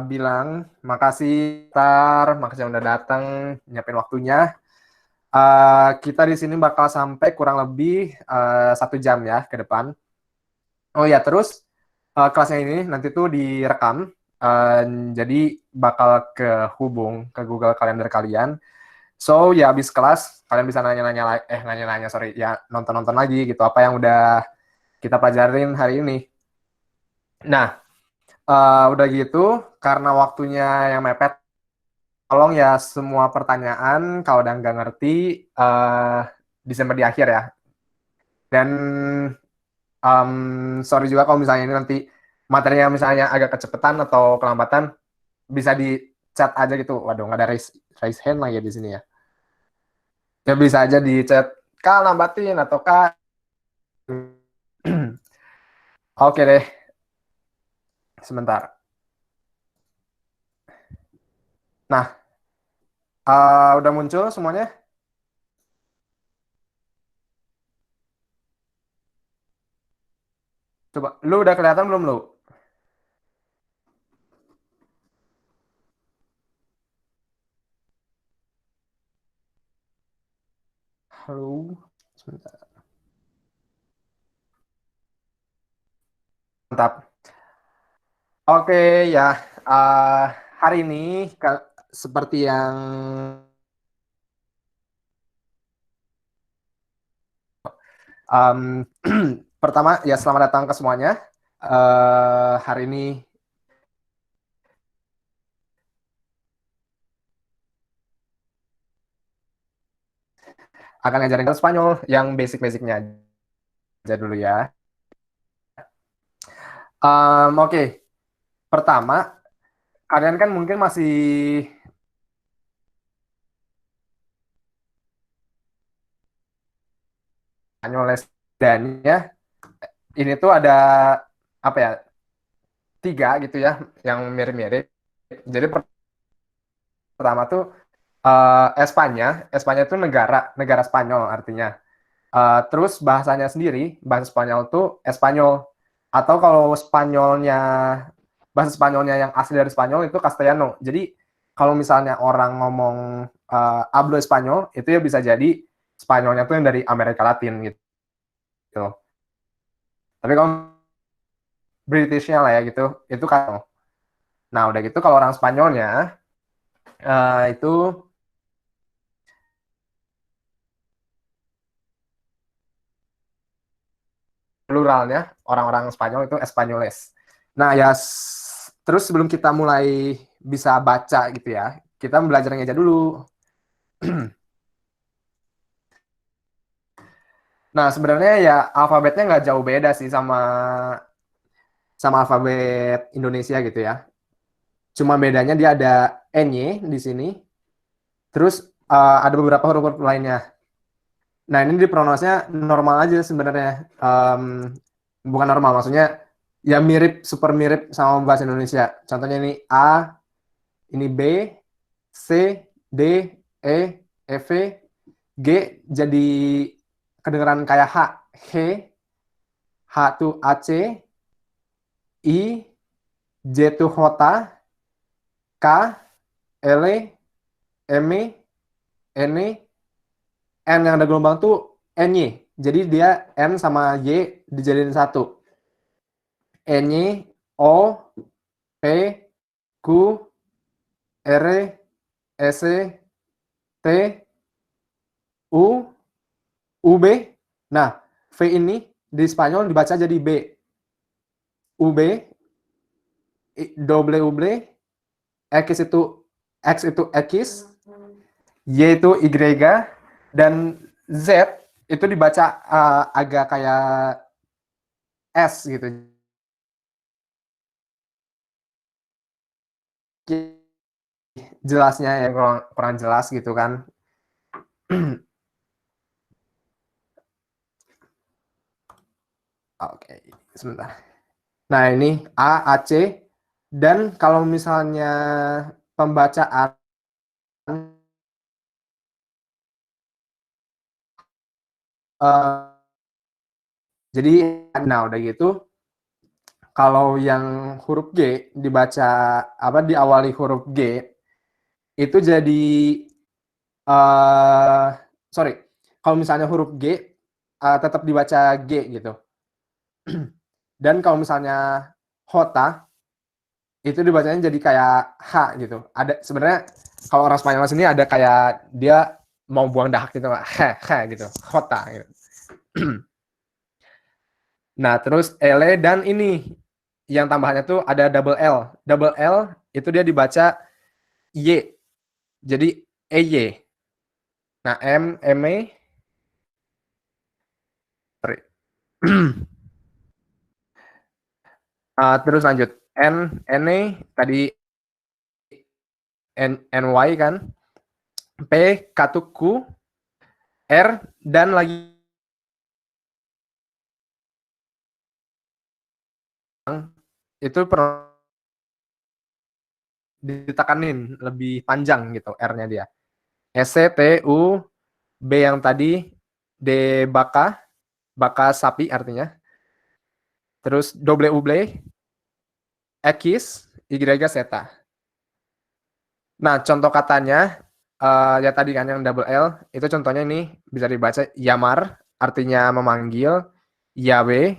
bilang makasih makasih yang udah datang, nyiapin waktunya. Kita di sini bakal sampai kurang lebih 1 jam ya ke depan. Oh ya, terus kelasnya ini nanti tuh direkam, eh, jadi bakal kehubung ke Google Calendar kalian. So ya habis kelas kalian bisa nanya-nanya, nanya-nanya sorry ya, nonton-nonton lagi gitu apa yang udah kita pelajarin hari ini. Nah, udah gitu karena waktunya yang mepet, tolong ya semua pertanyaan kalau udah nggak ngerti eh disimpan di akhir ya. Dan sorry juga kalau misalnya ini nanti materinya misalnya agak kecepatan atau kelambatan, bisa di chat aja gitu. Waduh, nggak ada raise hand lagi di sini ya. Ya bisa aja di chat, Kak lambatin atau Kak. Oke deh, sebentar. Nah, udah muncul semuanya? Coba, lu udah kelihatan belum lu? Halo, sebentar. Mantap. Oke ya, uh, hari ini seperti yang um, pertama ya, selamat datang ke semuanya. Hari ini akan ngajarin Spanyol yang basic-basicnya aja dulu ya. Oke, pertama kalian kan mungkin masih Spanyoles, dan ya ini tuh ada apa ya, 3 gitu ya yang mirip-mirip. Jadi pertama tuh Espanya. Espanya itu negara negara Spanyol artinya. Terus bahasanya sendiri, bahasa Spanyol tuh Espanyol. Atau kalau Spanyolnya, bahasa Spanyolnya yang asli dari Spanyol itu Castellano. Jadi kalau misalnya orang ngomong hablo Espanyol, itu ya bisa jadi Spanyolnya tuh yang dari Amerika Latin gitu. Tapi kalau Britishnya lah ya gitu, itu kan. Nah udah gitu kalau orang Spanyolnya itu pluralnya, orang-orang Spanyol itu Espanyoles. Nah ya, terus sebelum kita mulai bisa baca gitu ya, kita belajar ngeja dulu. Nah sebenarnya ya alfabetnya nggak jauh beda sih sama sama alfabet Indonesia gitu ya. Cuma bedanya dia ada ny di sini, terus ada beberapa huruf-huruf lainnya. Nah ini di pronounce-nya normal aja sebenarnya. Em, Bukan normal, maksudnya ya mirip, super mirip sama bahasa Indonesia. Contohnya ini A, ini B, C, D, E, F, G jadi kedengeran kayak H. H, H tuh AC, I, J tuh Hota, K, L, M, N, N yang ada gelombang tuh NY. Jadi dia N sama Y dijadiin satu. NY, O, P, Q, R, S, T, U, UB. Nah, V ini di Spanyol dibaca jadi B. UB, double UB, X itu X, Y itu Y, dan Z itu dibaca agak kayak S gitu. Jelasnya yang kurang jelas gitu kan. Oke, sebentar. Nah, ini A, AC, dan kalau misalnya pembacaan, jadi nah udah gitu Kalau yang huruf G dibaca apa diawali huruf G itu jadi eh sorry, kalau misalnya huruf G tetap dibaca G gitu. Dan kalau misalnya hota itu dibacanya jadi kayak H gitu. Ada sebenarnya kalau orang Spanyol sini ada kayak dia mau buang dahak gitu, H gitu, hota gitu. Nah, terus ele dan ini yang tambahannya tuh ada double L. Double L itu dia dibaca Y. Jadi EY. Nah, M E sorry. Terus lanjut N E tadi N Y kan. P katuku R dan lagi itu pernah ditekanin lebih panjang gitu R-nya dia. S C T U B yang tadi D baka, baka sapi artinya. Terus double X, Y zeta. Nah, contoh katanya ya tadi kan yang double L itu contohnya ini bisa dibaca Yamar artinya memanggil, Yawe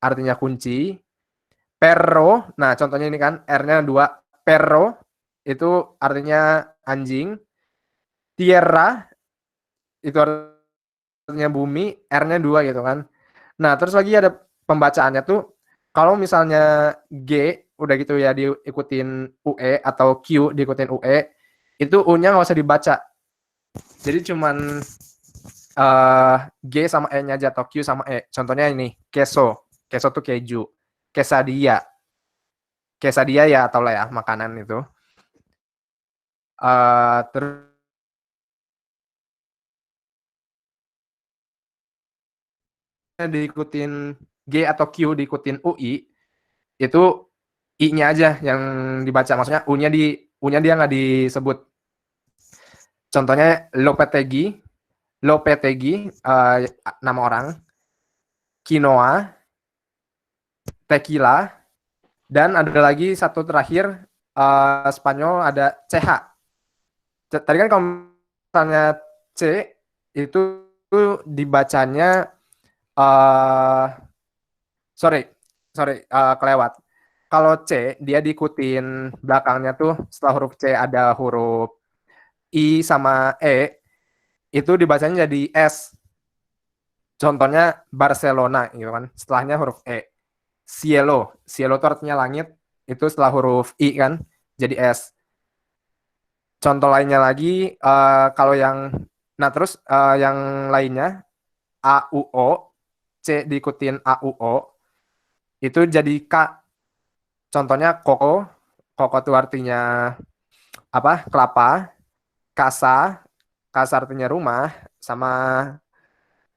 artinya kunci, Perro. Nah, contohnya ini kan R-nya 2, Perro itu artinya anjing, Tierra itu artinya bumi, R-nya 2 gitu kan. Nah, terus lagi ada pembacaannya tuh kalau misalnya G udah gitu ya diikutin UE atau Q diikutin UE, itu U-nya nggak usah dibaca. Jadi cuman G sama E-nya aja atau Q sama E. Contohnya ini, queso. Queso tuh keju. Quesadilla. Quesadilla ya atau lah ya makanan itu. Terus diikutin G atau Q diikutin UI, itu I-nya aja yang dibaca. Maksudnya U-nya dia nggak disebut. Contohnya Lopetegi nama orang, quinoa, tequila, dan ada lagi satu terakhir Spanyol ada CH. Tadi kan kalau misalnya C itu dibacanya uh, sorry kelewat. Kalau C dia diikutin belakangnya tuh setelah huruf C ada huruf I sama E itu dibacanya jadi S. Contohnya Barcelona gitu kan. Setelahnya huruf E. Cielo itu artinya langit. Itu setelah huruf I kan jadi S. Contoh lainnya lagi kalau yang nah terus yang lainnya A U O C diikutin A U O itu jadi K. Contohnya koko. Koko itu artinya apa? Kelapa. Casa. Casa artinya rumah sama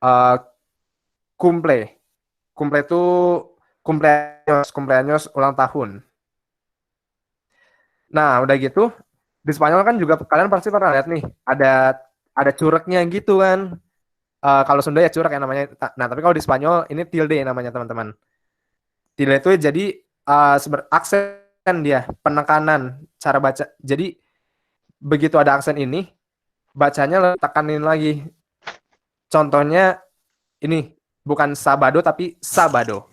uh, cumple. Cumple itu cumpleaños ulang tahun. Nah, udah gitu di Spanyol kan juga kalian pasti pernah lihat nih ada cureknya gitu kan. Kalau Sunda ya curek ya namanya. Nah, tapi kalau di Spanyol ini tilde namanya teman-teman. Tilde itu jadi aksen dia, penekanan cara baca. Jadi begitu ada aksen ini, bacanya tekanin lagi. Contohnya ini bukan sabado tapi sabado.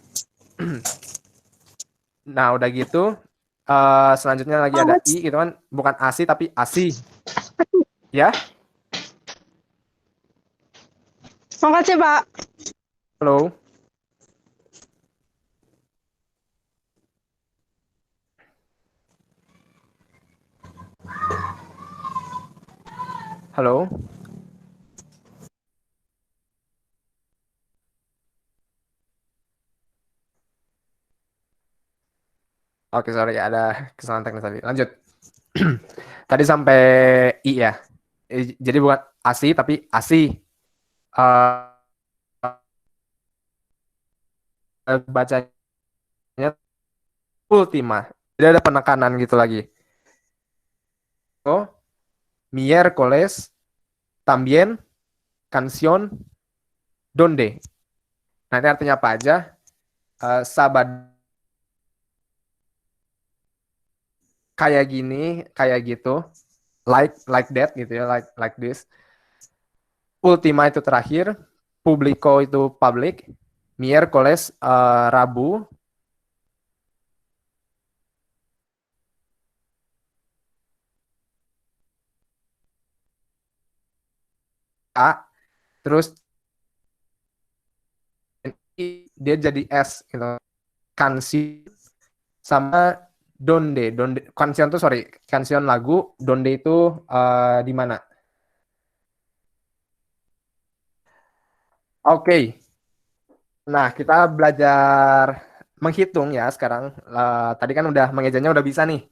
Nah, udah gitu selanjutnya lagi ada I gitu kan, bukan asi tapi asi. Ya, Makasih, Pak. halo. Halo. Oke, sorry ada kesalahan teknis tadi. Lanjut. Tadi sampai I ya. Jadi bukan asi tapi asi. Bacanya ultima. Jadi ada penekanan gitu lagi. Oh, miércoles, también, canción, donde. Nah, ini artinya apa aja? Sabado kayak gini, kayak gitu, like that gitu ya, like this. Ultima itu terakhir, Publico itu public, miércoles Rabu, A, terus dia jadi S gitu. Kansi sama Donde kansion tuh sorry, kansion lagu, Donde itu di mana? Oke. Nah, kita belajar menghitung ya sekarang. Tadi kan udah mengejanya udah bisa nih.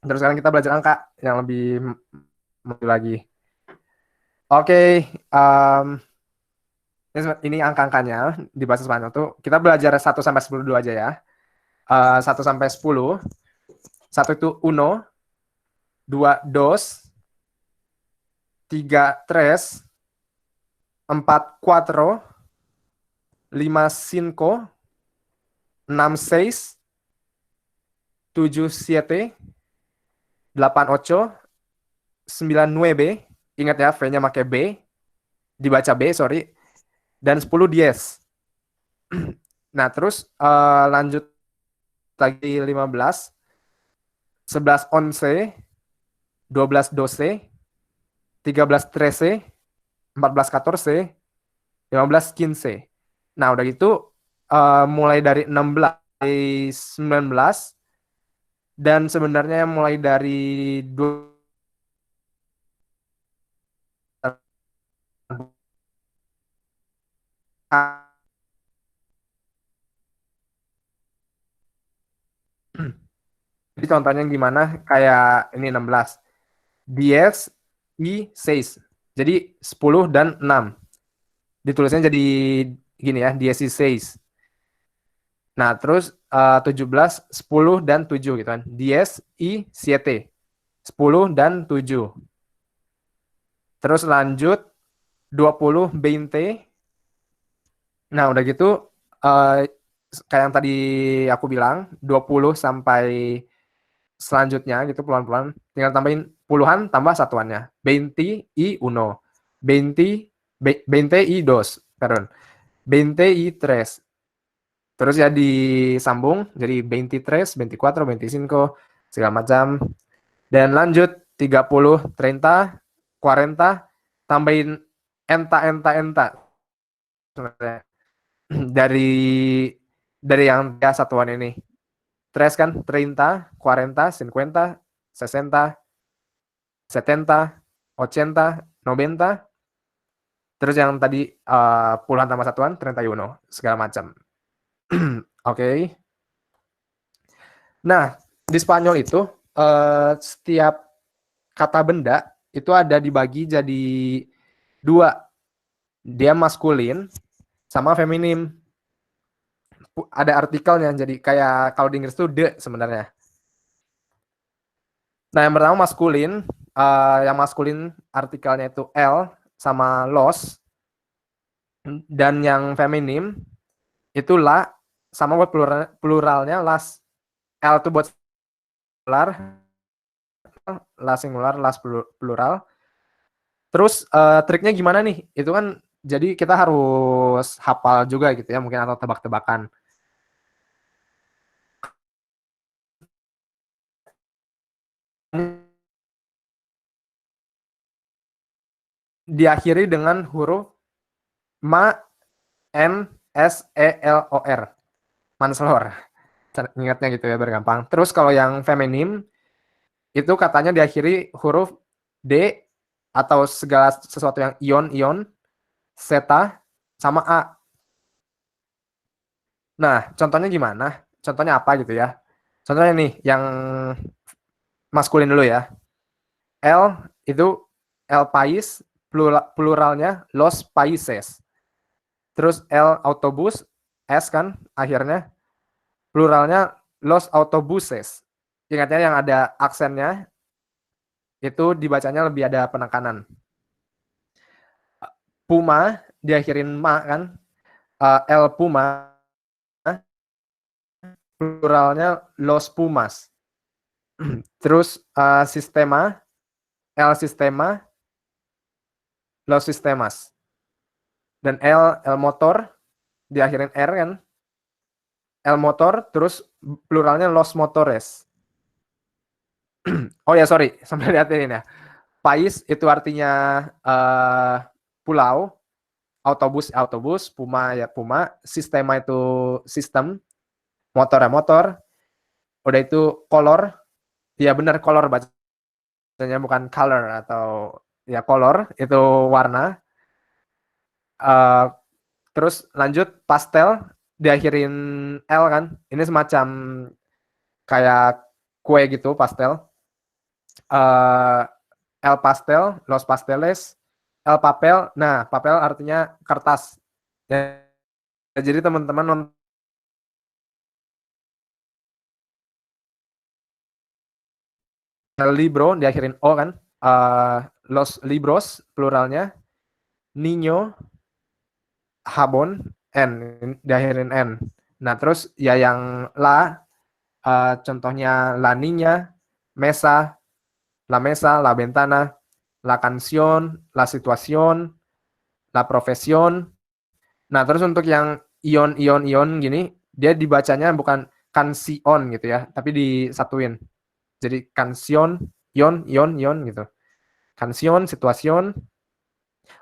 Terus sekarang kita belajar angka yang lebih maju lagi. Oke, em, ini angka-angkanya di bahasa Spanyol tuh. Kita belajar 1 sampai 10 dulu aja ya. 1 sampai 10. 1 itu uno, 2 dos, 3 tres, 4 cuatro, 5 cinco, 6 seis, 7 siete, 8 ocho, 9 nueve. Ingat ya, V-nya pakai B, dibaca B, sorry. Dan 10 diez. Nah, terus lanjut lagi 15, 11 once, 12 doce, 13 trece, 14 catorce, 15 quince. Nah, udah gitu mulai dari 16 sampai 19 dan sebenarnya mulai dari 2 jadi contohnya gimana? Kayak ini 16. Diez y seis. Jadi 10 dan 6. Ditulisnya jadi gini ya, 16. Nah, terus 17, 10 dan 7 gitu kan. 10 y 7. 10 dan 7. Terus lanjut 20, 20. Nah, udah gitu kayak yang tadi aku bilang, 20 sampai selanjutnya gitu pelan-pelan. Tinggal tambahin puluhan tambah satuannya. 20 y uno. 20, 20 y dos. Pardon. 20 y tres. Terus ya disambung jadi 23, 24, 25 segala macam. Dan lanjut 30, 30, 40 tambahin enta sebenarnya. dari yang tiga satuan ini. Tres kan 30, 40, 50, 60, 70, 80, 90. Terus yang tadi puluhan tambah satuan 31 segala macam. Oke. Nah, di Spanyol itu setiap kata benda itu ada dibagi jadi dua. Dia maskulin sama feminim. Ada artikelnya, jadi kayak kalau di Inggris itu the sebenarnya. Nah, yang pertama maskulin, yang maskulin artikelnya itu L sama los, dan yang feminim itu la sama buat pluralnya las. L itu buat singular, las singular, las plural. Terus triknya gimana nih? Itu kan jadi kita harus hafal juga gitu ya, mungkin atau tebak-tebakan. Diakhiri dengan huruf ma, n, s, e, l, o, r. Manslor. Ingatnya gitu ya, bergampang. Terus kalau yang feminim itu katanya diakhiri huruf d atau segala sesuatu yang ion, zeta sama a. Nah, contohnya gimana? Contohnya apa gitu ya? Contohnya nih, yang maskulin dulu ya. L itu el país, pluralnya los países. Terus el autobus, S kan akhirnya, pluralnya los autobuses. Ingatnya yang ada aksennya, itu dibacanya lebih ada penekanan. Puma, diakhirin ma kan, el puma, pluralnya los pumas. Terus sistema, L sistema, los sistemas. Dan L motor, diakhirin R kan. L motor, terus pluralnya los motores. Oh ya, sorry, sampai lihatin ya. País itu artinya pulau, autobus, Puma ya Puma, sistema itu sistem, motor ya motor, udah itu color, ya benar color bacanya bukan color atau ya color itu warna. Terus lanjut pastel diakhirin L kan, ini semacam kayak kue gitu pastel. El pastel, los pasteles, el papel. Nah, papel artinya kertas. Ya, jadi teman-teman nonton el libro diakhirin O kan. Los libros pluralnya, niño, jabon, N diakhirin N. Nah, terus ya yang la, contohnya la niña, mesa, la ventana, la canción, la situación, la profesión. Nah, terus untuk yang ion gini, dia dibacanya bukan kansion gitu ya, tapi disatuin. Jadi kansion, ion gitu. Kansion, situasion.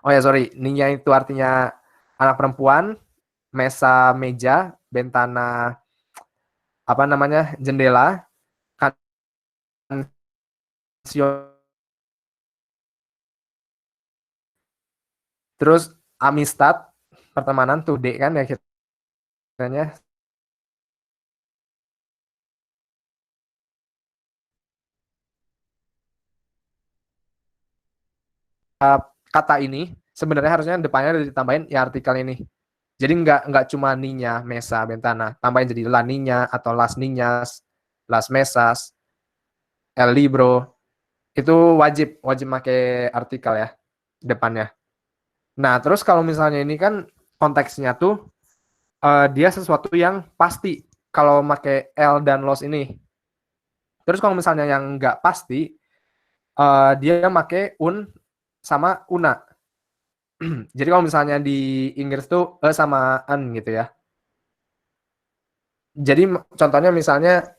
Oh ya, sorry. Ninya itu artinya anak perempuan, mesa meja, bentana apa namanya? Jendela. Kansion. Terus amistad, pertemanan tuh D kan ya kiranya. Kata ini sebenarnya harusnya depannya ditambahin ya artikel ini. Jadi nggak cuma niña, mesa, ventana, tambahin jadi la niña atau las niñas, las mesas, el libro. Itu wajib pakai artikel ya depannya. Nah, terus kalau misalnya ini kan konteksnya tuh dia sesuatu yang pasti kalau pakai L dan los ini. Terus kalau misalnya yang nggak pasti, dia pakai un sama una. Jadi kalau misalnya di Inggris tuh sama an gitu ya. Jadi contohnya misalnya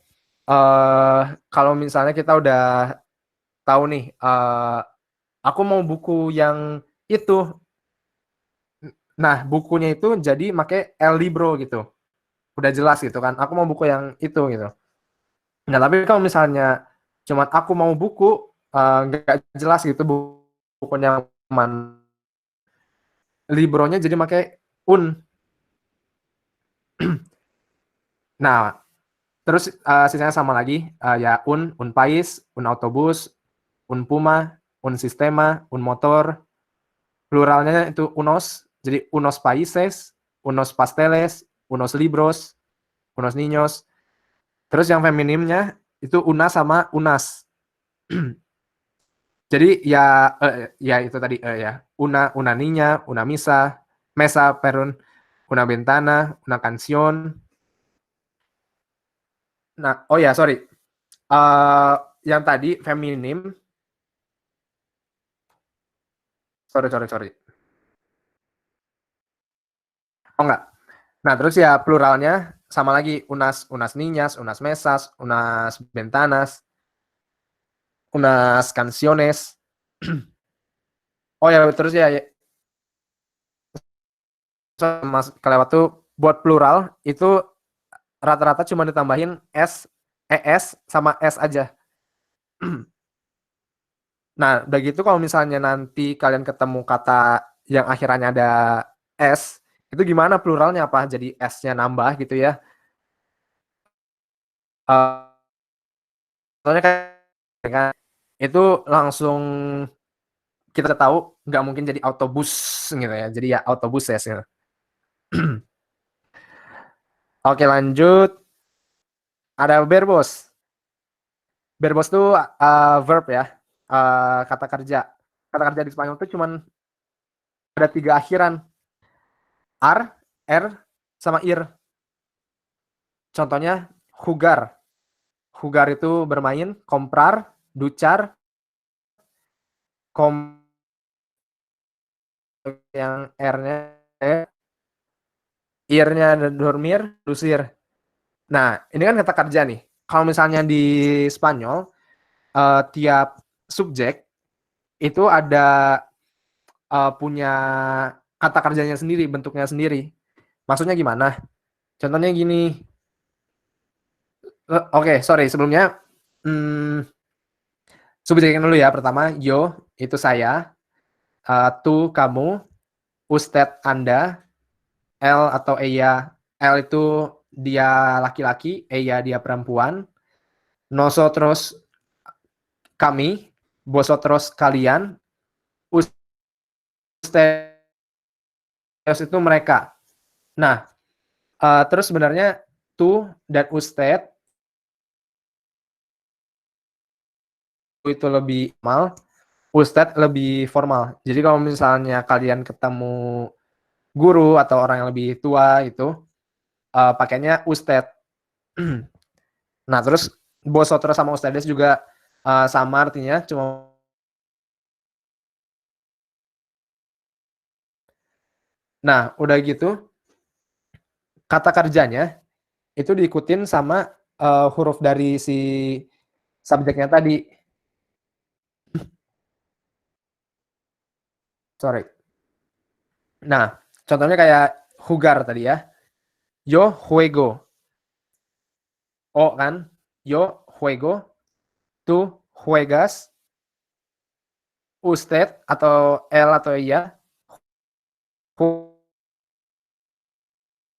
kalau misalnya kita udah tahu nih, aku mau buku yang itu. Nah, bukunya itu jadi pakai El Libro gitu. Udah jelas gitu kan. Aku mau buku yang itu gitu. Nah, tapi kalau misalnya cuman aku mau buku, nggak jelas gitu bukunya mana. Libronya jadi pakai un. Nah, terus sisanya sama lagi, ya un país, un autobus, un puma, un sistema, un motor. Pluralnya itu unos, jadi unos países, unos pasteles, unos libros, unos niños. Terus yang feminimnya itu una sama unas. Jadi ya itu tadi ya. Una niña, una mesa, perdón, una ventana, una canción. Nah, oh ya, sorry. Yang tadi feminim, sorry. Oh enggak. Nah, terus ya pluralnya sama lagi unas niñas, unas mesas, unas ventanas, unas canciones. Oh ya, terus ya Mas kelewat tuh buat plural itu rata-rata cuma ditambahin s, es sama s aja. Nah, udah gitu kalau misalnya nanti kalian ketemu kata yang akhirannya ada s, itu gimana pluralnya, apa jadi s-nya nambah gitu ya. Soalnya kan itu langsung kita tahu nggak mungkin jadi autobus gitu ya. Jadi ya autobus ya. Gitu. Oke, lanjut. Ada verbos. Verbos itu verb ya. Kata kerja. Kata kerja di Spanyol itu cuman ada 3 akhiran. R, R, sama ir. Contohnya jugar. Jugar itu bermain, comprar, duchar, yang R-nya, ir-nya ada dormir, lucir. Nah, ini kan kata kerja nih. Kalau misalnya di Spanyol, tiap subjek itu ada punya kata kerjanya sendiri, bentuknya sendiri. Maksudnya gimana? Contohnya gini. Oke, sorry. Sebelumnya, subjeknya dulu ya. Pertama, yo, itu saya. Tu, kamu. Usted, Anda. L atau Eya. L itu dia laki-laki, Eya dia perempuan. Nosotros, kami. Vosotros, kalian. Ustedes itu mereka. Nah, terus sebenarnya tu dan usted itu lebih formal, ustadz lebih formal. Jadi kalau misalnya kalian ketemu guru atau orang yang lebih tua itu pakainya ustadz. Nah, terus bosotro sama ustades juga sama artinya, cuma nah, udah gitu kata kerjanya itu diikutin sama huruf dari si subjeknya tadi. Sorry. Nah, contohnya kayak jugar tadi ya. Yo juego. O kan? Yo juego. Tu juegas. Usted atau L atau iya.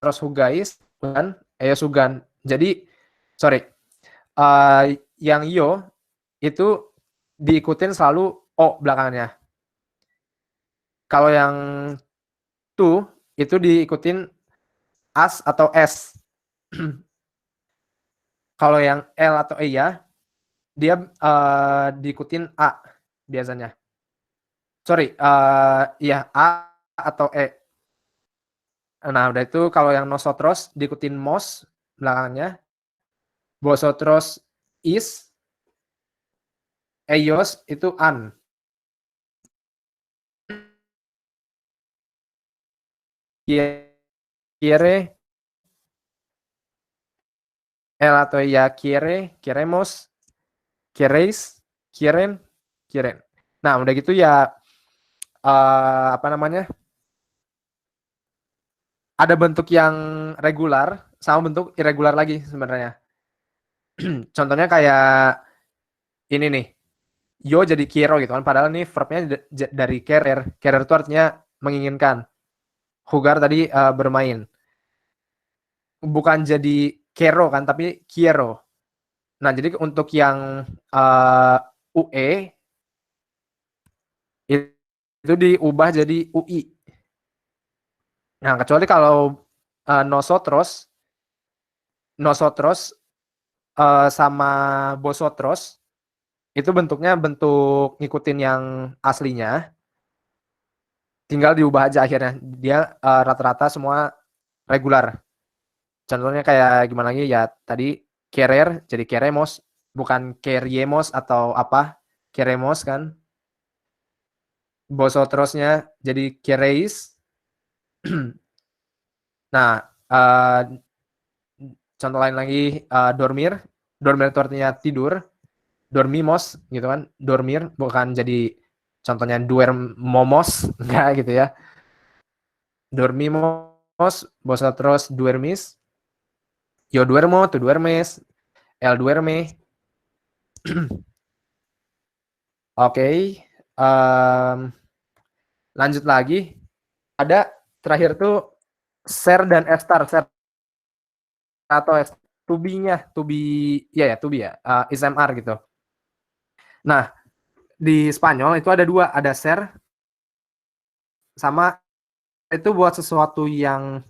Terus jugais kan? Sugan. Jadi, sorry. Yang yo itu diikutin selalu O belakangnya. Kalau yang tu itu diikutin as atau s. Kalau yang L atau iya dia diikutin a biasanya. Sorry, iya a atau e. Nah, udah itu kalau yang nosotros diikutin mos belakangnya. Vosotros is, ellos itu an. Quiere, el atau ya quiere, queremos, queréis, quieren, quieren. Nah, udah gitu ya apa namanya? Ada bentuk yang regular sama bentuk irregular lagi sebenarnya. Contohnya kayak ini nih. Yo jadi quiero gitu kan. Padahal nih verbnya dari querer. Querer itu artinya menginginkan. Jugar tadi bermain. Bukan jadi quiero kan, tapi quiero. Nah, jadi untuk yang UE itu diubah jadi UI. Nah, kecuali kalau nosotros sama vosotros itu bentuknya bentuk ngikutin yang aslinya, tinggal diubah aja akhirnya. Dia rata-rata semua regular. Contohnya kayak gimana lagi ya, tadi querer jadi queremos, bukan queriemos atau apa, queremos kan. Vosotrosnya jadi queréis. Nah, contoh lain lagi dormir. Dormir itu artinya tidur. Dormimos gitu kan. Dormir bukan jadi contohnya duermomos enggak gitu ya. Dormimos, vosotros duermis. Yo duermo, tú duermes, él duerme. Oke. Lanjut lagi. Ada terakhir tuh ser dan estar. Ser atau to be-nya, to be ya, SMR gitu. Nah, di Spanyol itu ada dua, ada ser sama itu buat sesuatu yang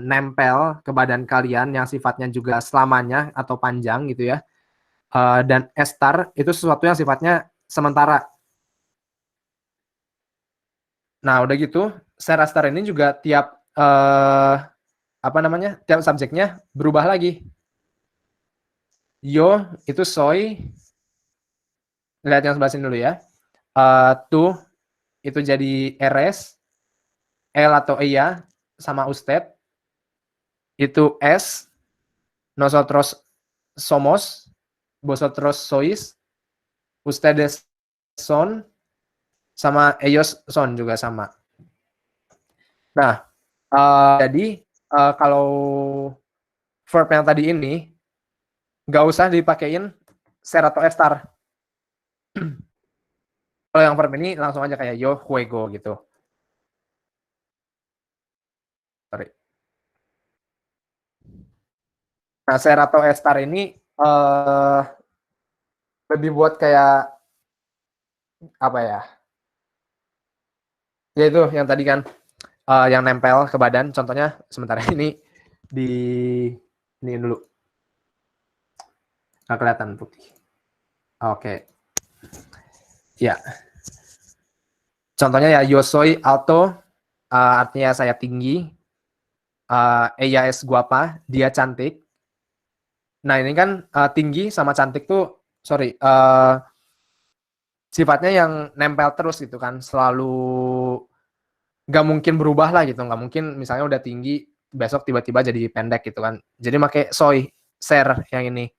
nempel ke badan kalian yang sifatnya juga selamanya atau panjang gitu ya. Dan estar itu sesuatu yang sifatnya sementara. Nah, udah gitu, ser estar ini juga tiap apa namanya? Tiap subjeknya berubah lagi. Yo itu soy. Lihat yang sebelah sini dulu ya. Tu itu jadi eres. El atau ella sama usted. Itu es. Nosotros somos. Vosotros sois. Ustedes son. Sama ellos son juga sama. Nah, jadi kalau verb yang tadi ini nggak usah dipakein ser atau estar. Kalau yang verb ini langsung aja kayak yo juego gitu. Sorry. Nah, ser atau estar ini lebih buat kayak apa ya? Ya itu yang tadi kan yang nempel ke badan. Contohnya sementara ini di ini dulu. Nggak kelihatan putih. Oke. Ya. Contohnya ya yo soy alto, artinya saya tinggi. Ella es guapa, dia cantik. Nah, ini kan tinggi sama cantik tuh, sorry, sifatnya yang nempel terus gitu kan, selalu nggak mungkin berubah lah gitu, nggak mungkin misalnya udah tinggi, besok tiba-tiba jadi pendek gitu kan. Jadi pakai soy, ser yang ini.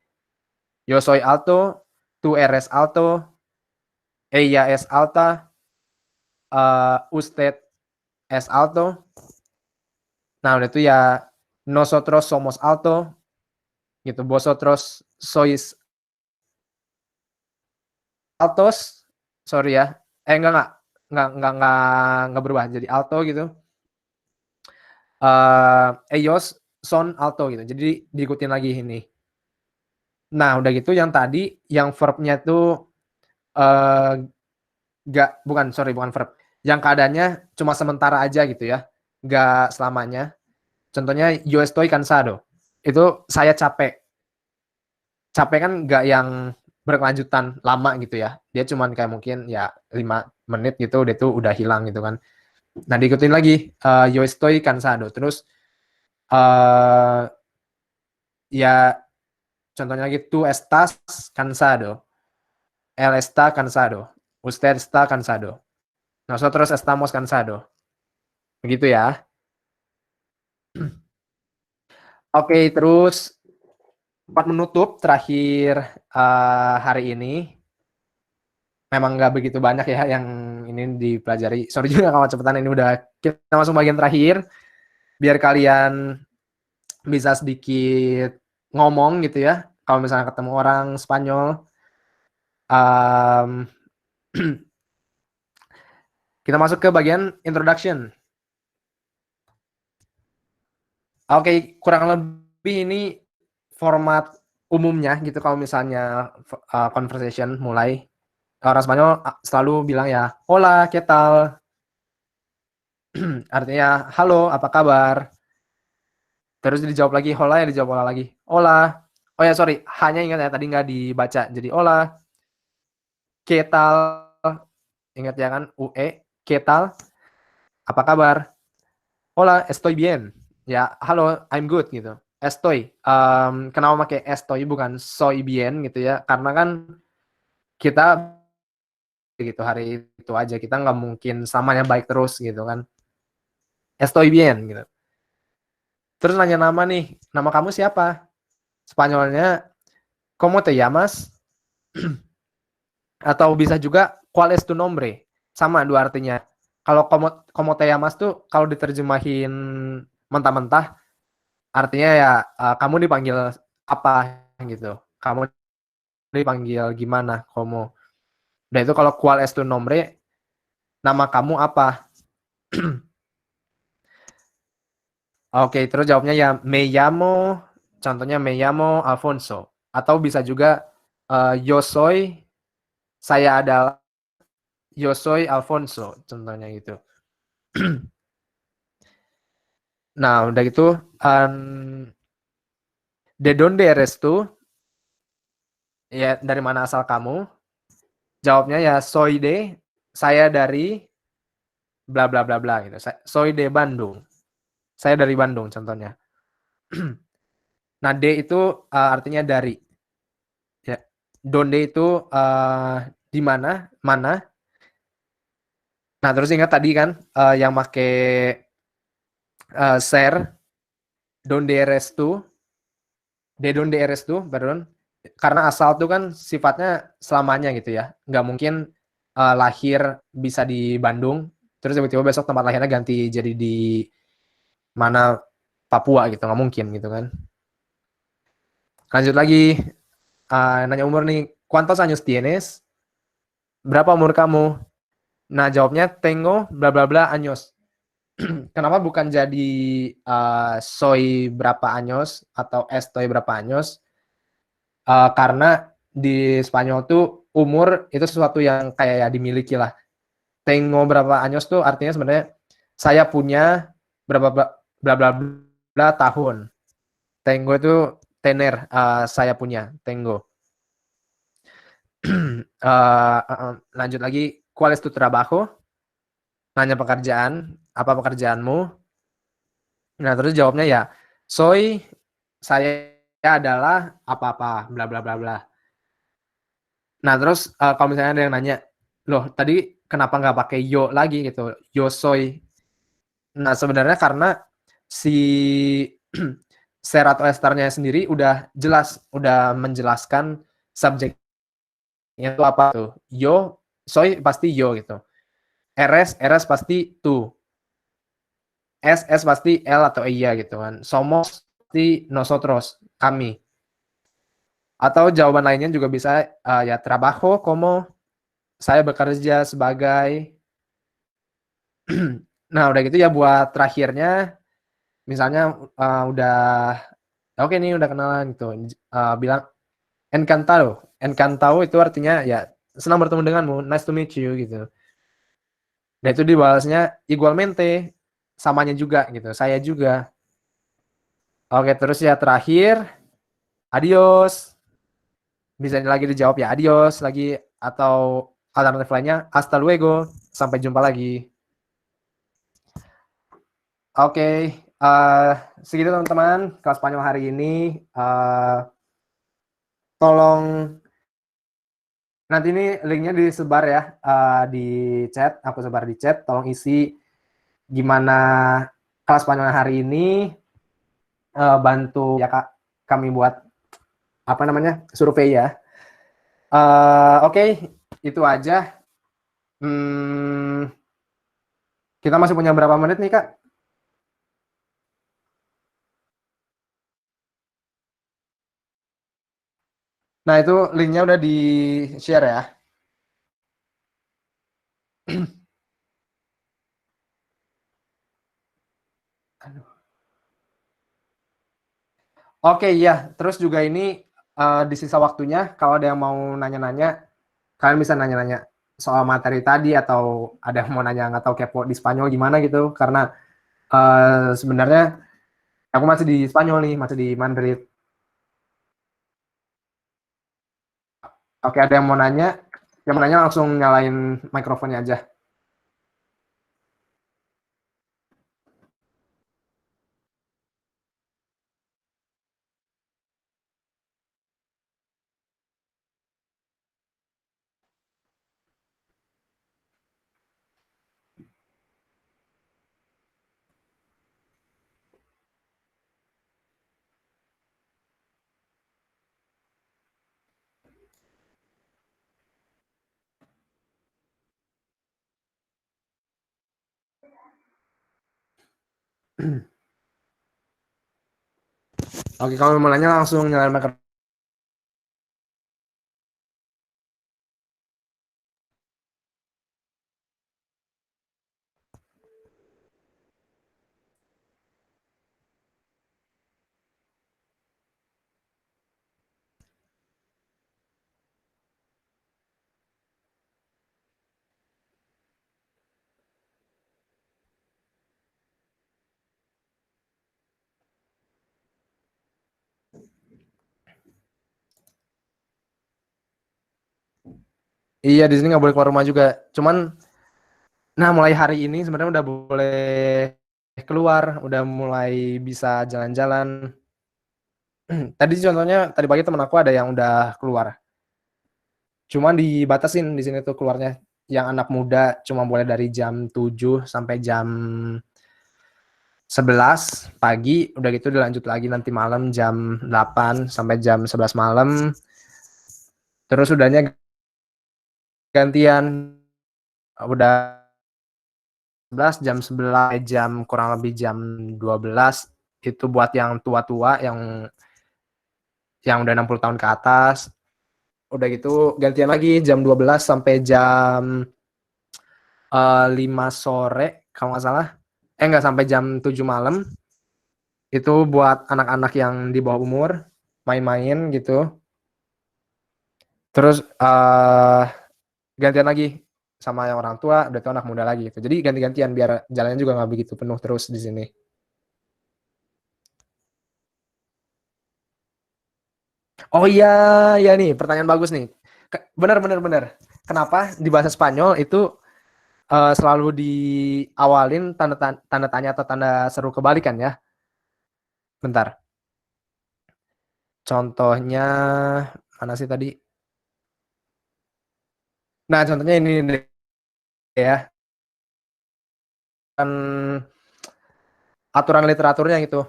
Yo soy alto, tú eres alto, ella es alta, usted es alto. Nah, udah itu ya nosotros somos alto, gitu. Vosotros sois altos, sorry ya. Enggak berubah jadi alto gitu. Ellos son alto gitu. Jadi diikutin lagi ini. Nah, udah gitu yang tadi yang verbnya tuh bukan verb. Yang keadaannya cuma sementara aja gitu ya. Nggak selamanya. Contohnya yo estoy cansado. Itu saya capek. Capek kan nggak yang berkelanjutan lama gitu ya. Dia cuman kayak mungkin ya 5 menit gitu udah tuh udah hilang gitu kan. Nah, diikutin lagi yo estoy cansado. Terus ya contohnya lagi tú estás cansado. Él está cansado. Usted está cansado. Nosotros estamos cansado. Begitu ya. Oke, terus buat menutup terakhir hari ini memang nggak begitu banyak ya yang ini dipelajari. Sorry juga kalau cepetan, ini udah kita masuk bagian terakhir biar kalian bisa sedikit ngomong gitu ya. Kalau misalnya ketemu orang Spanyol, kita masuk ke bagian introduction. Oke, kurang lebih ini format umumnya gitu kalau misalnya conversation mulai. Orang Spanyol selalu bilang ya, hola, ¿qué tal? Artinya, halo, apa kabar? Terus dijawab lagi, hola, ya dijawab hola lagi. Hola. Oh ya, sorry, hanya ingat ya, tadi nggak dibaca. Jadi, hola, ¿qué tal? Ingat ya kan, UE, ¿qué tal? Apa kabar? Hola, estoy bien. Ya, halo, I'm good gitu. Estoy. Kenapa pakai estoy bukan soy bien gitu ya? Karena kan kita gitu hari itu aja, kita nggak mungkin samanya baik terus gitu kan. Estoy bien gitu. Terus nanya nama nih, nama kamu siapa? Spanyolnya, ¿cómo te llamas? Atau bisa juga, ¿cuál es tu nombre? Sama dua artinya. Kalau como te llamas tuh kalau diterjemahin mentah-mentah artinya ya kamu dipanggil apa gitu. Kamu dipanggil gimana? Como. Dan itu kalau ¿cuál es tu nombre? Nama kamu apa? Oke, terus jawabnya ya me llamo, contohnya me llamo Alfonso. Atau bisa juga yo soy, saya adalah yo soy Alfonso, contohnya gitu. Nah, udah gitu, de donde eres tú? Ya, dari mana asal kamu? Jawabnya ya soy de, saya dari bla bla bla bla gitu. Soy de Bandung. Saya dari Bandung contohnya. Nah, de itu artinya dari. donde itu di mana, mana. Nah, terus ingat tadi kan yang pakai ser, donde eres tú, de donde eres tú, pardon. Karena asal tuh kan sifatnya selamanya gitu ya. Nggak mungkin lahir bisa di Bandung, terus tiba-tiba besok tempat lahirnya ganti jadi di mana Papua gitu, nggak mungkin gitu kan. Lanjut lagi, nanya umur nih, ¿cuántos años tienes? Berapa umur kamu? Nah, jawabnya tengo bla bla bla años. Kenapa bukan jadi soy berapa años atau estoy berapa años? Karena di Spanyol tuh umur itu sesuatu yang kayak ya dimiliki lah. Tengo berapa años tuh artinya sebenarnya saya punya berapa bla bla bla, bla tahun. Tengo itu tener, saya punya, tengo. Lanjut lagi, ¿cuál es tu trabajo? Nanya pekerjaan, apa pekerjaanmu? Nah, terus jawabnya ya, saya adalah apa-apa, bla bla bla bla. Nah, terus kalau misalnya ada yang nanya, loh tadi kenapa nggak pakai yo lagi gitu, yo soy. Nah, sebenarnya karena si ser atau estarnya sendiri udah jelas, udah menjelaskan subjeknya itu apa tuh. Yo, soy pasti yo gitu. Eres pasti tu. Es pasti el atau iya gitu kan. Somos pasti nosotros, kami. Atau jawaban lainnya juga bisa ya trabajo como, saya bekerja sebagai. Nah, udah gitu ya buat terakhirnya, misalnya udah oke nih udah kenalan gitu, bilang encantado. Encantado itu artinya ya senang bertemu denganmu, nice to meet you gitu. Dan itu dibalasnya igualmente, samanya juga gitu, saya juga. Oke, terus ya terakhir, adios. Bisa lagi dijawab ya adios lagi, atau alternatif lainnya hasta luego, sampai jumpa lagi. Oke, segitu teman-teman kelas Spanyol hari ini. Tolong nanti ini linknya disebar ya di chat, aku sebar di chat. Tolong isi gimana kelas Spanyol hari ini, bantu ya Kak kami buat apa namanya survei ya. Oke, itu aja. Kita masih punya berapa menit nih Kak? Nah, itu linknya udah di-share ya. Oke, iya. Terus juga ini di sisa waktunya, kalau ada yang mau nanya-nanya, kalian bisa nanya-nanya soal materi tadi, atau ada yang mau nanya nggak tahu kepo di Spanyol gimana gitu. Karena sebenarnya aku masih di Spanyol nih, masih di Madrid. Oke, ada yang mau nanya? Yang mau nanya langsung nyalain mikrofonnya aja. Oke, kalau mau nanya langsung nyalain mikrofon. Iya, di sini nggak boleh keluar rumah juga. Cuman, nah mulai hari ini sebenarnya udah boleh keluar, udah mulai bisa jalan-jalan. Tadi contohnya tadi pagi temen aku ada yang udah keluar. Cuman dibatasin di sini tuh keluarnya. Yang anak muda cuma boleh dari jam 7 sampai jam 11 pagi, udah gitu dilanjut lagi nanti malam jam 8 sampai jam 11 malam. Terus udahnya gantian, udah 11 jam 11 jam kurang lebih jam 12 itu buat yang tua-tua yang udah 60 tahun ke atas. Udah gitu gantian lagi jam 12 sampai jam 5 sore kalau nggak salah. Nggak sampai jam 7 malam. Itu buat anak-anak yang di bawah umur main-main gitu. Terus gantian lagi sama yang orang tua, udah tuh anak muda lagi gitu. Jadi ganti-gantian biar jalannya juga nggak begitu penuh terus di sini. Oh iya, ya nih pertanyaan bagus nih. Bener bener bener. Kenapa di bahasa Spanyol itu selalu diawalin tanda tanya atau tanda seru kebalikan ya? Bentar. Contohnya mana sih tadi? Nah, contohnya ini deh ya. Kan aturan literaturnya gitu.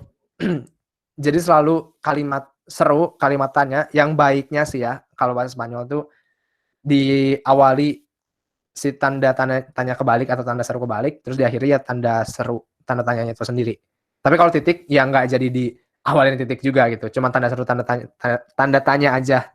Jadi selalu kalimat seru, kalimat tanya yang baiknya sih ya, kalau bahasa Spanyol tuh diawali si tanda tanya kebalik atau tanda seru kebalik, terus diakhiri ya tanda seru, tanda tanyanya itu sendiri. Tapi kalau titik ya nggak jadi di awalin titik juga gitu, cuma tanda seru tanda tanya aja.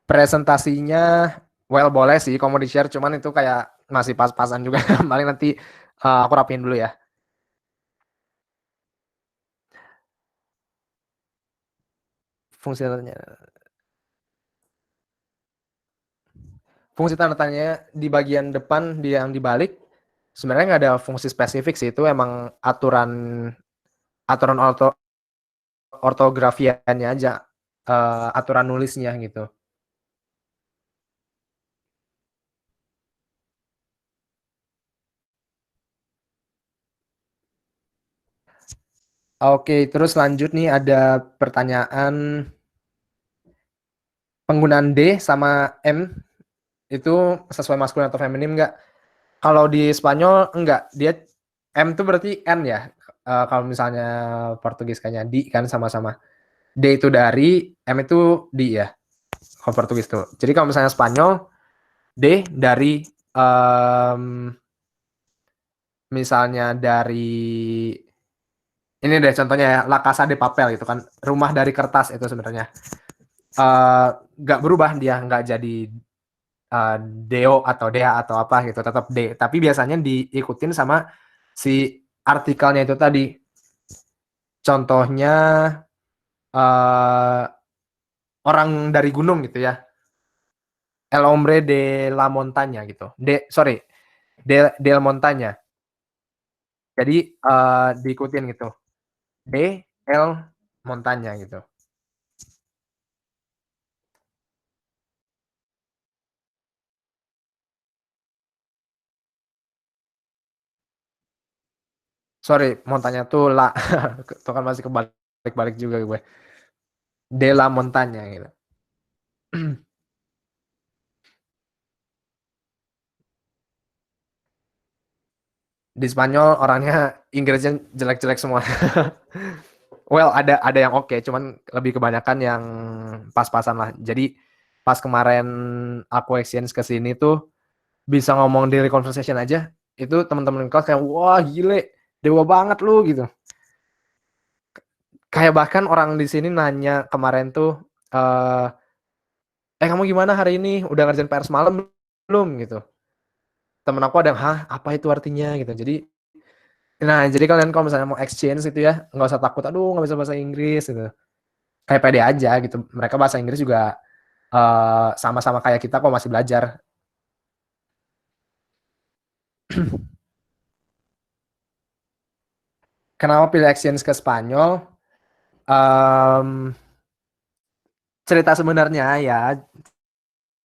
Presentasinya well boleh sih, kamu di share, cuman itu kayak masih pas-pasan juga. Paling nanti aku rapiin dulu ya. Fungsinya fungsi tanda tanya di bagian depan di yang dibalik sebenarnya nggak ada fungsi spesifik sih, itu emang aturan aturan ortografiannya aja, aturan nulisnya gitu. Oke, terus lanjut nih ada pertanyaan penggunaan D sama M itu sesuai maskulin atau feminim nggak? Kalau di Spanyol enggak, dia M itu berarti N ya. Kalau misalnya Portugis kayaknya di kan sama-sama. D itu dari, M itu di ya. Kalau Portugis tuh. Jadi kalau misalnya Spanyol, D dari misalnya dari ini deh contohnya ya, La Casa de Papel gitu kan, rumah dari kertas itu sebenarnya nggak berubah, dia nggak jadi Deo atau Dea atau apa gitu, tetap D. Tapi biasanya diikutin sama si artikelnya itu tadi. Contohnya uh, orang dari gunung gitu ya, El hombre de la montaña gitu. Sorry, del montaña. Jadi diikutin gitu. D El montaña gitu. Sorry, montaña tuh la. Itu kan masih kebalik-balik juga gue. De la montaña gitu. Di Spanyol orangnya Inggrisnya jelek-jelek semua. Well, ada yang oke, cuman lebih kebanyakan yang pas-pasan lah. Jadi pas kemarin aku exchange ke sini tuh bisa ngomong daily conversation aja, itu teman-teman kelas kayak wah gile, dewa banget lu gitu. Kayak bahkan orang di sini nanya kemarin tuh eh kamu gimana hari ini? Udah ngerjain PR semalam belum gitu. Temen aku ada yang hah apa itu artinya gitu. Jadi kalian kalau misalnya mau exchange gitu ya, nggak usah takut, aduh nggak bisa bahasa Inggris gitu. Kayak pede aja gitu. Mereka bahasa Inggris juga sama-sama kayak kita kok, masih belajar. Kenapa pilih exchange ke Spanyol? Um, cerita sebenarnya ya,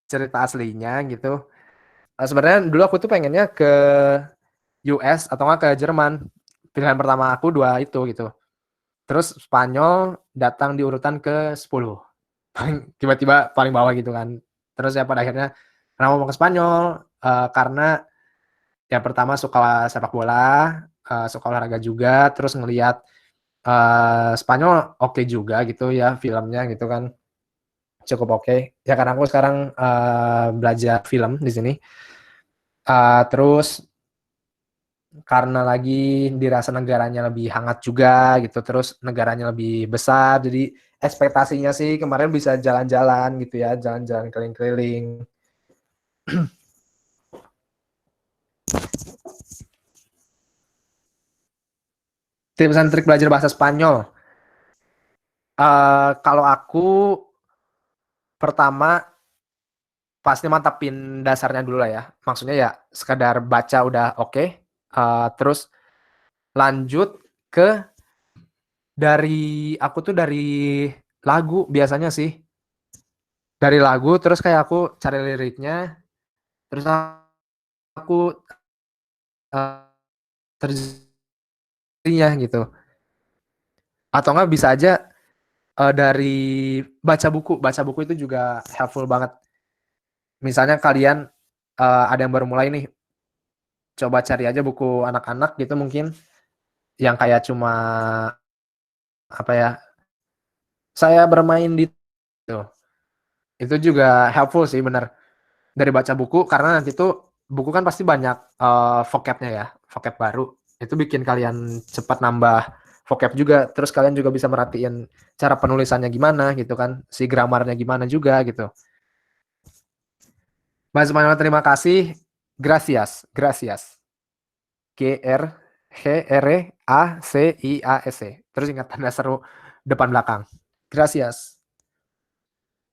cerita aslinya gitu. Sebenarnya dulu aku tuh pengennya ke US atau nggak ke Jerman. Pilihan pertama aku dua itu gitu. Terus Spanyol datang di urutan ke-10. Tiba-tiba paling bawah gitu kan. Terus ya pada akhirnya kenapa mau ke Spanyol? Karena yang pertama suka sepak bola, suka olahraga juga, terus ngelihat Spanyol oke juga gitu ya filmnya gitu kan, cukup oke. Ya karena aku sekarang belajar film di sini. Terus karena lagi dirasa negaranya lebih hangat juga gitu, terus negaranya lebih besar, jadi ekspektasinya sih kemarin bisa jalan-jalan gitu ya, jalan-jalan keliling-keliling. Tips and trik belajar bahasa Spanyol. Kalau aku pertama pasti mantapin dasarnya dulu lah ya. Maksudnya ya sekadar baca udah oke. Terus lanjut ke aku tuh dari lagu biasanya sih. Dari lagu terus kayak aku cari liriknya, terus aku uh, terjadinya gitu. Atau enggak bisa aja dari baca buku. Baca buku itu juga helpful banget. Misalnya kalian ada yang baru mulai nih, coba cari aja buku anak-anak gitu mungkin yang kayak cuma apa ya, saya bermain di itu. Itu juga helpful sih bener dari baca buku, karena nanti tuh buku kan pasti banyak vocabnya ya, vocab baru. Itu bikin kalian cepat nambah vocab juga, terus kalian juga bisa merhatiin cara penulisannya gimana gitu kan, si gramarnya gimana juga gitu. Mas Manuel, terima kasih. Gracias, gracias. Gracias. Terus ingat tanda seru depan belakang. Gracias.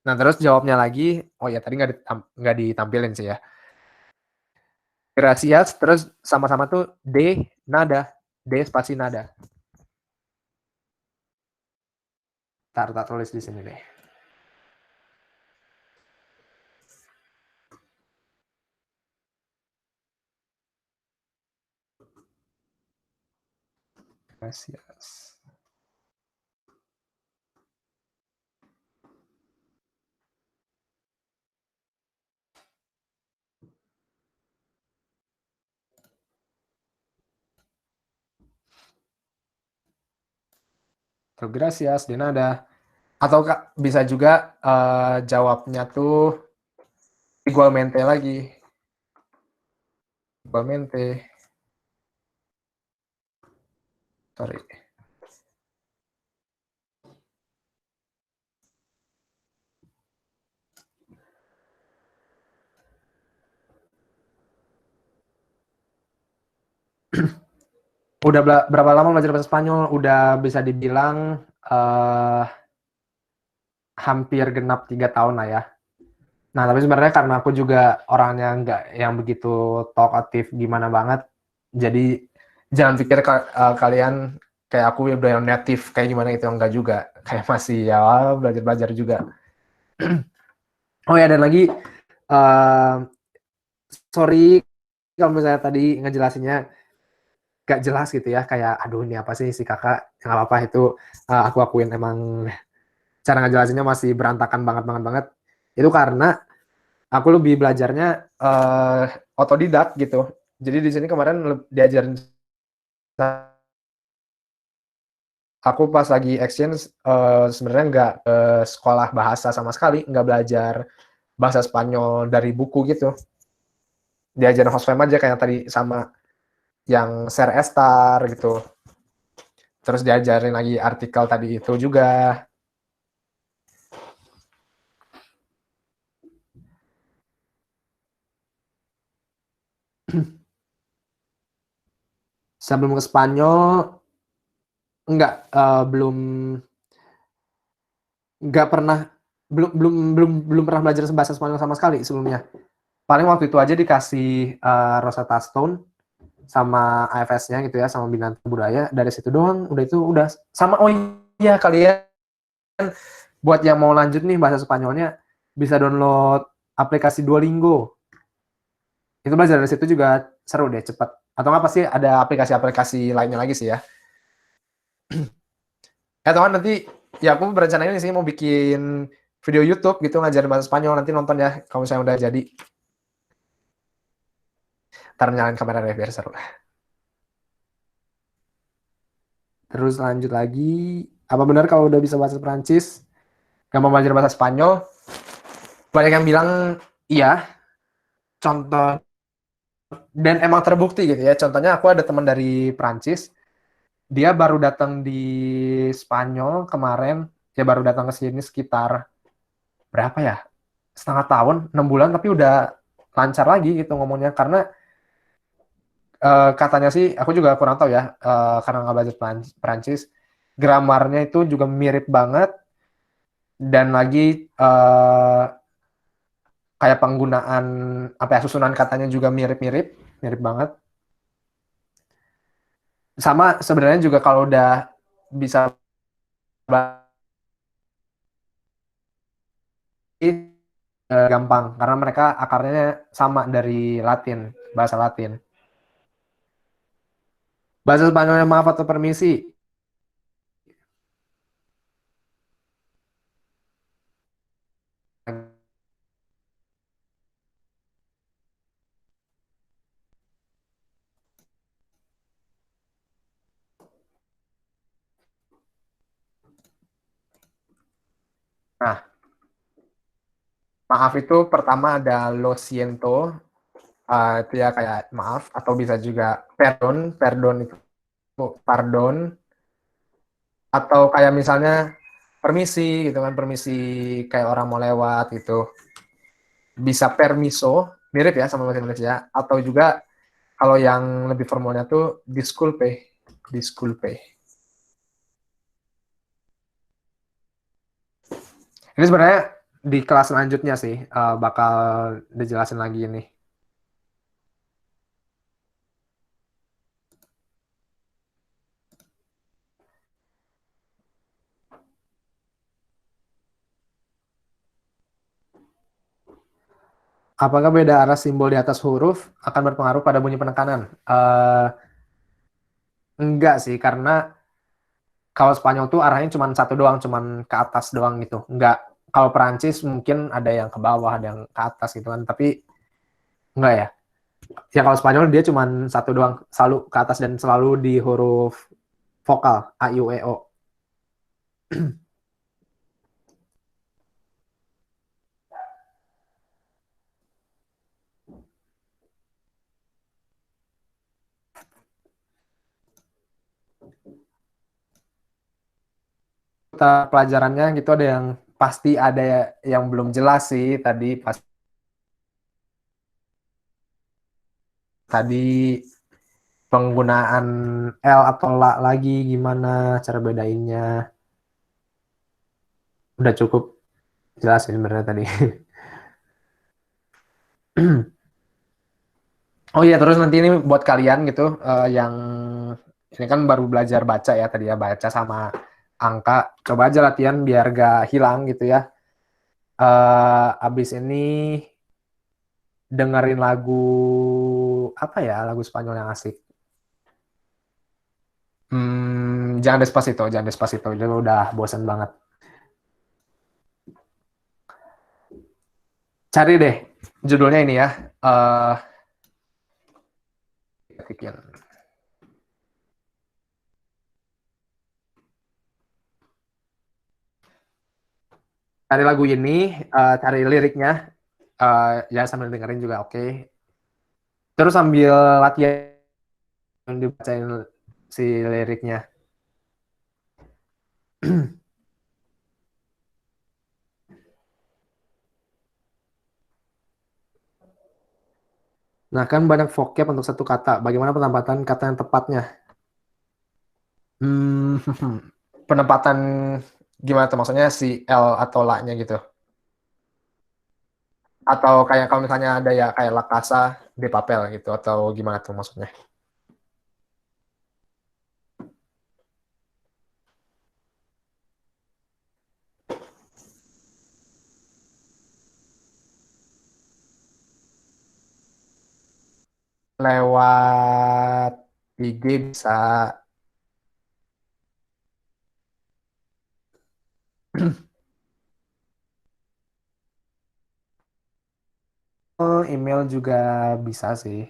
Nah, terus jawabnya lagi, oh ya tadi nggak ditampilin sih ya. Gracias, terus sama-sama tuh nada, spasi nada. Tak tulis di sini deh. Gracias. Tuh, gracias, de nada. Atau bisa juga jawabnya tuh igualmente lagi. Igualmente. Sorry. Udah berapa lama belajar bahasa Spanyol? Udah bisa dibilang hampir genap 3 tahun lah ya. Nah, tapi sebenarnya karena aku juga orangnya nggak yang begitu talkative gimana banget, jadi jangan pikir kalian kayak aku udah yang native kayak gimana itu, enggak juga. Kayak masih ya belajar-belajar juga. Oh ya, dan lagi uh, sorry kalau misalnya tadi ngejelasinnya gak jelas gitu ya, kayak aduh ini apa sih si kakak, nggak apa-apa itu, aku akuin emang cara ngejelasinnya masih berantakan banget banget banget. Itu karena aku lebih belajarnya otodidak gitu. Jadi di sini kemarin diajarin, aku pas lagi exchange sebenarnya nggak ke sekolah bahasa sama sekali, nggak belajar bahasa Spanyol dari buku gitu. Diajarin host fam aja kayak tadi sama yang share Estar gitu. Terus diajarin lagi artikel tadi itu juga. Sebelum ke Spanyol enggak, nggak pernah, belum pernah belajar bahasa Spanyol sama sekali sebelumnya. Paling waktu itu aja dikasih Rosetta Stone sama AFS-nya gitu ya, sama Bintang Budaya, dari situ doang. Udah itu udah sama. Oh iya, kalian buat yang mau lanjut nih bahasa Spanyolnya bisa download aplikasi Duolingo. Itu belajar dari situ juga seru deh, cepat. Atau nggak pasti ada aplikasi-aplikasi lainnya lagi sih ya. Teman nanti ya aku berencana ini sih mau bikin video YouTube gitu ngajarin bahasa Spanyol, nanti nonton ya kalau misalnya udah jadi. Ntar nyalain kamera deh biar seru. Terus lanjut lagi, apa benar kalau udah bisa bahasa Perancis gampang belajar bahasa Spanyol? Banyak yang bilang iya, contoh dan emang terbukti gitu ya. Contohnya aku ada teman dari Perancis, dia baru datang di Spanyol kemarin, dia baru datang ke sini sekitar berapa ya? Setengah tahun, 6 bulan, tapi udah lancar lagi gitu ngomongnya. Karena katanya sih, aku juga kurang tahu ya, karena nggak belajar Perancis, gramarnya itu juga mirip banget, dan lagi kayak penggunaan apa ya, susunan katanya juga mirip-mirip, mirip banget. Sama sebenarnya juga kalau udah bisa gampang karena mereka akarnya sama dari Latin, bahasa Latin. Bahasa Spanyolnya maaf atau permisi. Nah, maaf itu pertama ada lo siento, itu ya kayak maaf, atau bisa juga perdon, perdon itu pardon, atau kayak misalnya permisi gitu kan, permisi kayak orang mau lewat gitu. Bisa permiso, mirip ya sama bahasa Indonesia, atau juga kalau yang lebih formalnya tuh disculpe, disculpe. Ini sebenarnya di kelas selanjutnya sih bakal dijelasin lagi ini. Apakah beda arah simbol di atas huruf akan berpengaruh pada bunyi penekanan? Enggak sih, karena kalau Spanyol tuh arahnya cuma satu doang, cuma ke atas doang gitu. Enggak. Kalau Perancis mungkin ada yang ke bawah, ada yang ke atas gitu kan. Tapi enggak ya. Ya kalau Spanyol dia cuma satu doang, selalu ke atas dan selalu di huruf vokal A, I, U, E, O. Pelajarannya gitu ada yang pasti ada yang belum jelas sih tadi pas tadi penggunaan L atau la lagi gimana cara bedainnya udah cukup jelas sih sebenarnya tadi. Oh iya, terus nanti ini buat kalian gitu yang ini kan baru belajar baca ya tadi ya, baca sama angka, coba aja latihan biar gak hilang gitu ya. Abis ini dengerin lagu apa ya, lagu Spanyol yang asik. Jangan Despacito, jangan Despacito, itu udah bosan banget. Cari deh judulnya ini ya. eh Ketikian. Cari lagu ini, cari liriknya, ya sambil dengerin juga oke. Terus sambil latihan dibacain si liriknya. Nah, kan banyak vocab untuk satu kata. Bagaimana penempatan kata yang tepatnya? Hmm, penempatan gimana tuh? Maksudnya si L atau la-nya gitu. Atau kayak kalau misalnya ada ya kayak la casa de papel gitu. Atau gimana tuh maksudnya? lewat IG bisa. Email juga bisa sih.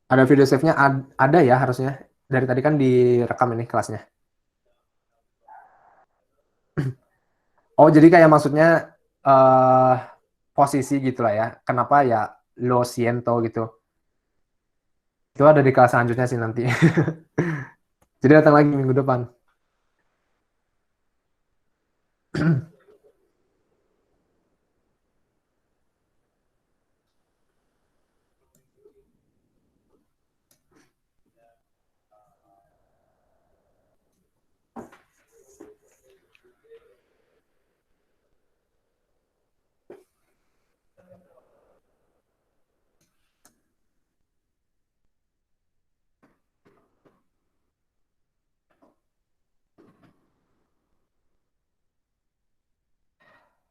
Ada video save-nya ada ya harusnya. Dari tadi kan direkam ini kelasnya. Oh, jadi kayak maksudnya eh posisi gitu lah ya. Kenapa ya lo siento gitu. Itu ada di kelas selanjutnya sih nanti. Jadi datang lagi minggu depan.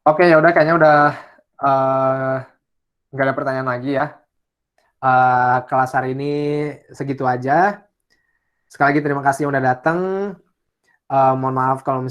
Oke, ya udah kayaknya udah eh, nggak ada pertanyaan lagi ya. Kelas hari ini segitu aja. Sekali lagi terima kasih yang udah datang. Mohon maaf kalau